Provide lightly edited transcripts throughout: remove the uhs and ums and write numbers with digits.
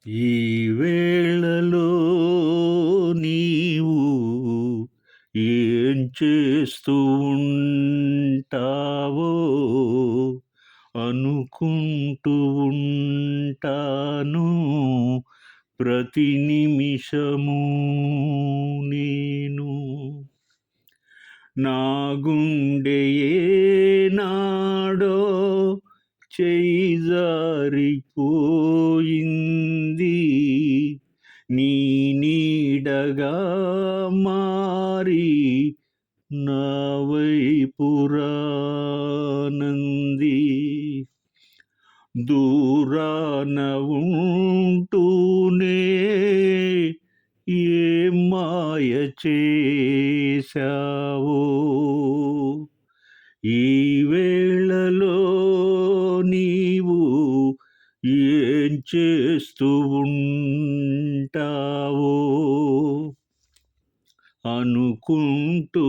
ఈ వేళలో నీవు ఏం చేస్తూ ఉంటావో అనుకుంటూ ఉంటాను ప్రతి నిమిషము నేను. నా గుండె ఏనాడో చేయి జారిపోయింది, నీ నీడగా మారి నా వైపు రానంది. దూరాన ఉంటూనే ఏ మాయ చేశావో, ఈ వేళలో నీవు ఏం చేస్తూ ఉంటావో అనుకుంటూ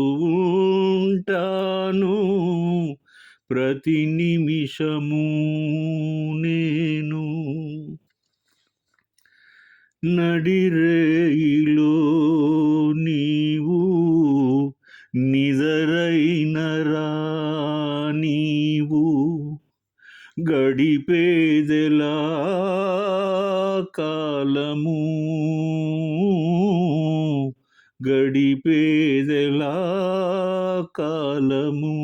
ఉంటాను ప్రతి నిమిషము నేను. నడిరేయిలో నీవు నిదరైన నీవు గడిపేదెలా కాలము, గడిపేదెలా కాలము.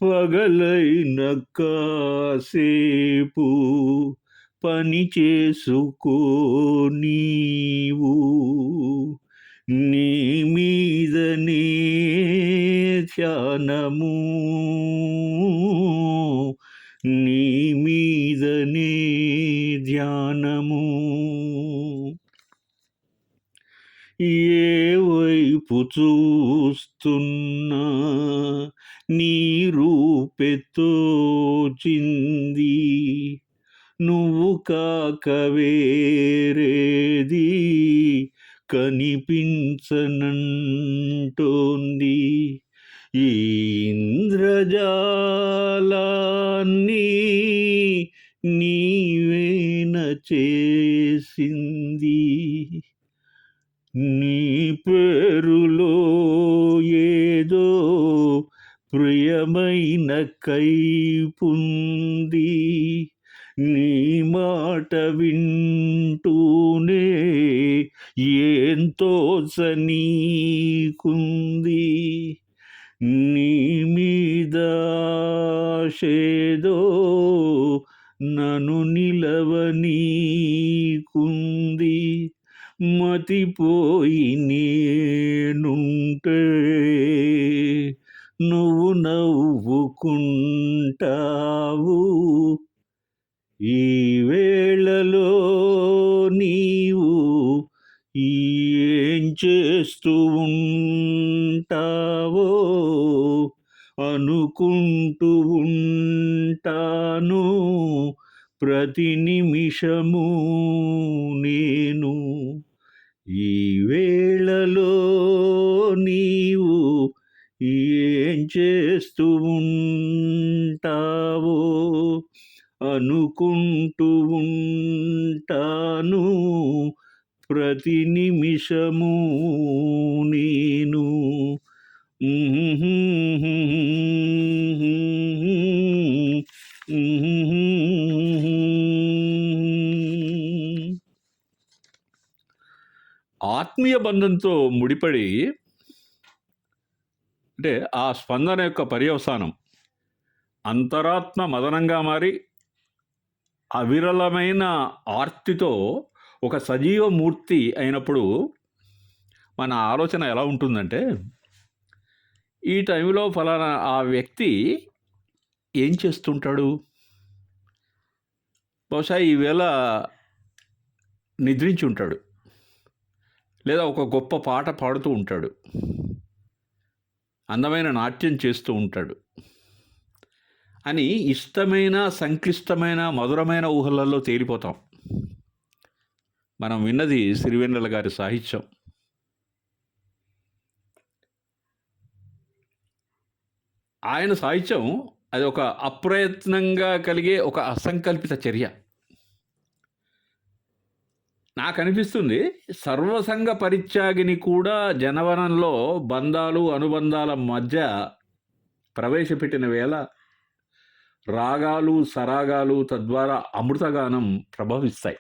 పగలైన కాసేపు పని చేసుకో నీవు, నీ మీదనే ధ్యానము, నీ మీదనే ధ్యానము. ఏ వైపు చూస్తున్నా నీ రూపే తోచింది, నువ్వు కాక వేరేది కనిపించనంటోంది. ఈ ఇంద్రజాలాన్ని నీవేన చేసింది, నీ పేరులో ఏదో ప్రియమైన కైపుంది, నీ మాట వింటూనే ఎంతో సనీకుంది, నీ మీద ఆశేదో నన్ను నిలవనీకుంది. మతిపోయి నేనుంటే నువ్వు నవ్వుకుంటావు, ఈ వేళలో నీవు ఏం చేస్తూ ఉంటావో అనుకుంటూ ఉంటాను ప్రతి నిమిషము నేను. ఈ వేళలో నీవు ఏం చేస్తూ ఉంటావో అనుకుంటూ ఉంటాను ప్రతి నిమిషము నేను. ఆత్మీయ బంధంతో ముడిపడి అంటే ఆ స్పందన యొక్క పర్యవసానం అంతరాత్మ మదనంగా మారి అవిరళమైన ఆర్తితో ఒక సజీవ మూర్తి అయినప్పుడు మన ఆలోచన ఎలా ఉంటుందంటే, ఈ టైంలో ఫలానా ఆ వ్యక్తి ఏం చేస్తుంటాడు, బహుశా ఈవేళ నిద్రించి ఉంటాడు, లేదా ఒక గొప్ప పాట పాడుతూ ఉంటాడు, అందమైన నాట్యం చేస్తూ ఉంటాడు అని ఇష్టమైన సంక్లిష్టమైన మధురమైన ఊహలలో తేలిపోతాం. మనం విన్నది సిరివెన్నెల గారి సాహిత్యం. ఆయన సాహిత్యం అది ఒక అప్రయత్నంగా కలిగే ఒక అసంకల్పిత చర్య. నాకనిపిస్తుంది సర్వసంగ పరిత్యాగిని కూడా జనవనంలో బంధాలు, అనుబంధాల మధ్య ప్రవేశపెట్టిన వేళ రాగాలు, సరాగాలు తద్వారా అమృతగానం ప్రభవిస్తాయి.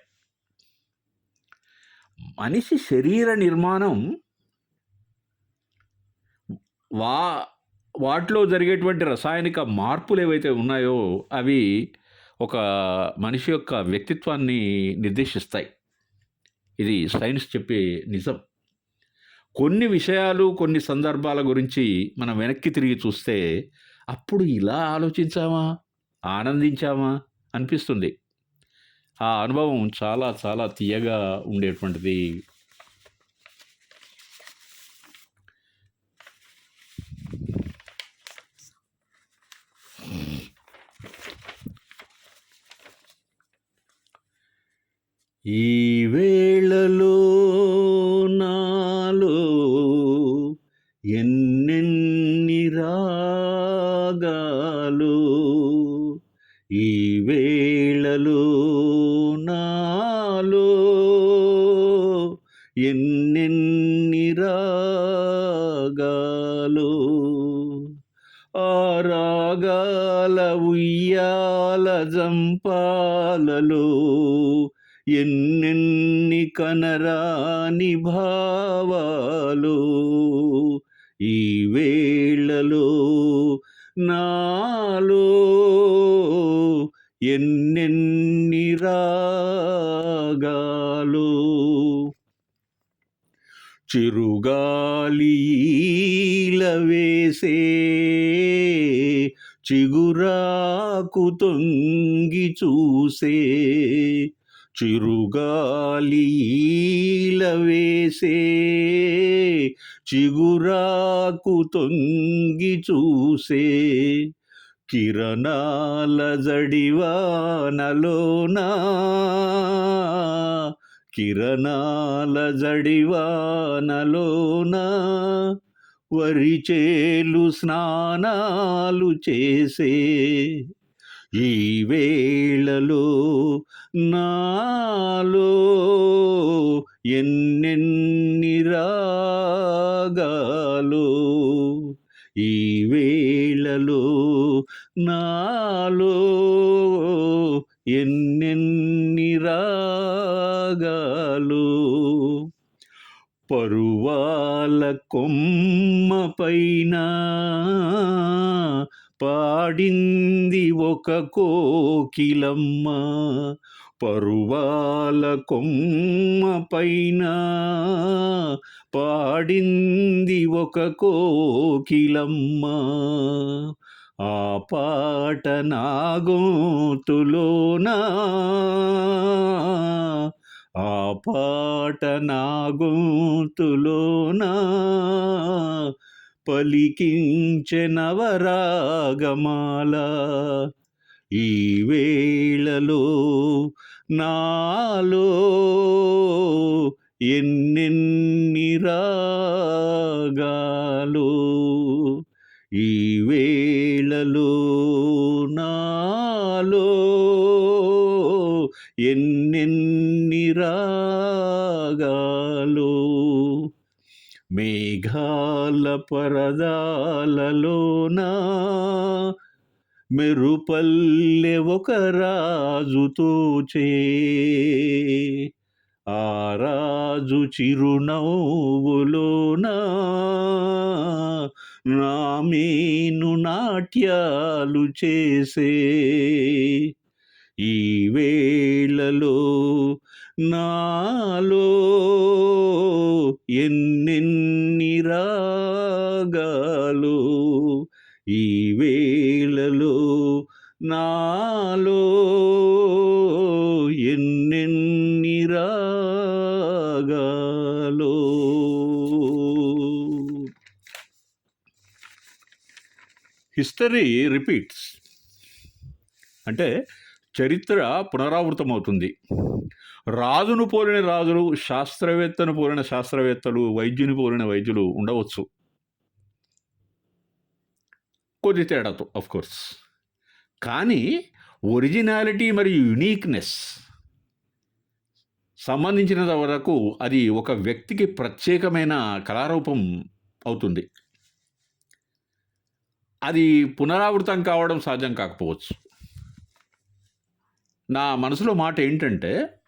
మనిషి శరీర నిర్మాణం వాటిలో జరిగేటువంటి రసాయనిక మార్పులు ఏవైతే ఉన్నాయో అవి ఒక మనిషి యొక్క వ్యక్తిత్వాన్ని నిర్దేశిస్తాయి. ఇది సైన్స్ చెప్పే నిజం. కొన్ని విషయాలు, కొన్ని సందర్భాల గురించి మనం వెనక్కి తిరిగి చూస్తే అప్పుడు ఇలా ఆలోచించామా, ఆనందించామా అనిపిస్తుంది. ఆ అనుభవం చాలా చాలా తీయగా ఉండేటువంటిది. ఈ వేళలో నాలో ఎన్నెన్ని రాగాలు, ఈ వేళలో నాలో ఎన్నెన్ని రాగాలు, ఆ రాగాల ఉయ్యాల జంపాలలో ఎన్నెన్ని కనరాని భావాలు, ఈ వేళలో నాలో ఎన్నెన్ని రాగాలు, చిరుగాలి ఈల వేసే చిగురాకు తొంగి చూసే, చిరుగాలి ఈల వేసే చిగురాకు తొంగి చూసే, కిరణాల జడివానలోనా, కిరణాల జడివానలోనా వరిచేలు స్నానాలు చేసే, ఈ వేళలో నాలో ఎన్నెన్ని రాగాలు, ఈ వేళలో నాలో ఎన్నెన్ని రాగాలు, పరువాల కొమ్మ పైన పాడింది ఒక కోకిలమ్మ, పరువాల కొమ్మ పైన పాడింది ఒక కోకిలమ్మ, ఆ పాట నా గొంతులోనా, ఆ పాట నా గొంతులోనా పలికించె నవరాగమాల, ఈ వేళలో నాలో ఎన్నెన్ని రాగాలు, ఈ వేళలో నాలో ఎన్నెన్ని రాగాలు, మేఘాల పరదాలలోనా మెరుపల్లె ఒక రాజు తోచే, ఆ రాజు చిరునవ్వులోనా నా మీను నాట్యాలు చేసే, ఈ వేళలో నాలో ఎన్నెన్ని రాగాలు, ఈ వేళలో నాలో ఎన్నెన్ని రాగాలు. హిస్టరీ రిపీట్స్ అంటే చరిత్ర పునరావృతమవుతుంది. రాజును పోలిన రాజులు, శాస్త్రవేత్తను పోలిన శాస్త్రవేత్తలు, వైద్యుని పోలిన వైద్యులు ఉండవచ్చు, కొద్ది తేడాతో కోర్స్. కానీ ఒరిజినాలిటీ మరియు యునీక్నెస్ సంబంధించినంత వరకు అది ఒక వ్యక్తికి ప్రత్యేకమైన కళారూపం అవుతుంది. అది పునరావృతం కావడం సాధ్యం కాకపోవచ్చు. నా మనసులో మాట ఏంటంటే,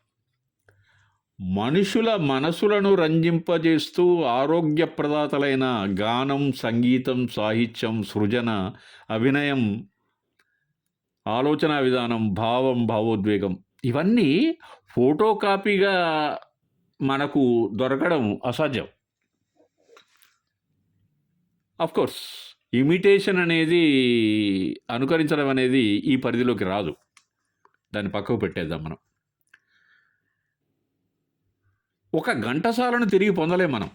మనుషుల మనసులను రంజింపజేస్తూ ఆరోగ్యప్రదాతలైన గానం, సంగీతం, సాహిత్యం, సృజన, అభినయం, ఆలోచనా విధానం, భావం, భావోద్వేగం ఇవన్నీ ఫోటో కాపీగా మనకు దొరకడం అసాధ్యం. ఆఫ్‌కోర్స్ ఇమిటేషన్ అనేది, అనుకరించడం అనేది ఈ పరిధిలోకి రాదు. దాన్ని పక్కకు పెట్టేద్దాం మనం. ఒక ఘంటసాలను తిరిగి పొందలేం మనం.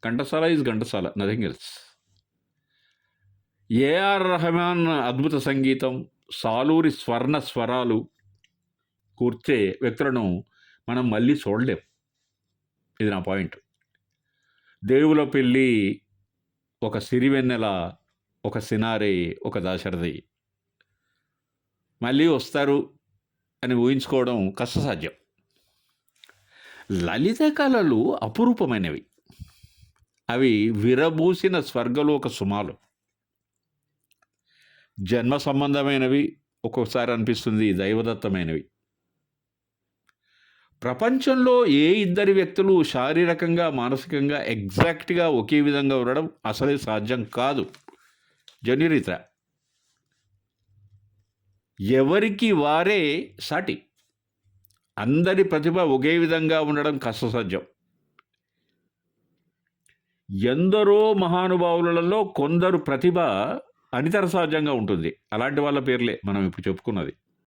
Ghantasala is Ghantasala, nothing else. AR Rahman అద్భుత సంగీతం, సాలూరి స్వర్ణ స్వరాలు కూర్చే వ్యక్తులను మనం మళ్ళీ చూడలేం. ఇది నా పాయింట్. దేవుల పెళ్ళి ఒక సిరివెన్నెల, ఒక సినారే, ఒక దాశరథి మళ్ళీ వస్తారు అని ఊహించుకోవడం కష్టసాధ్యం. లలిత కళలు అపురూపమైనవి. అవి విరబూసిన స్వర్గలోక సుమాలు. జన్మ సంబంధమైనవి, ఒక్కొక్కసారి అనిపిస్తుంది దైవదత్తమైనవి. ప్రపంచంలో ఏ ఇద్దరి వ్యక్తులు శారీరకంగా, మానసికంగా ఎగ్జాక్ట్గా ఒకే విధంగా ఉండడం అసలే సాధ్యం కాదు. జన్యురీత్యా ఎవరికి వారే సాటి. అందరి ప్రతిభ ఒకే విధంగా ఉండడం కష్టసాధ్యం. ఎందరో మహానుభావులలో కొందరు ప్రతిభ అనితర సహజంగా ఉంటుంది. అలాంటి వాళ్ళ పేర్లే మనం ఇప్పుడు చెప్పుకున్నది.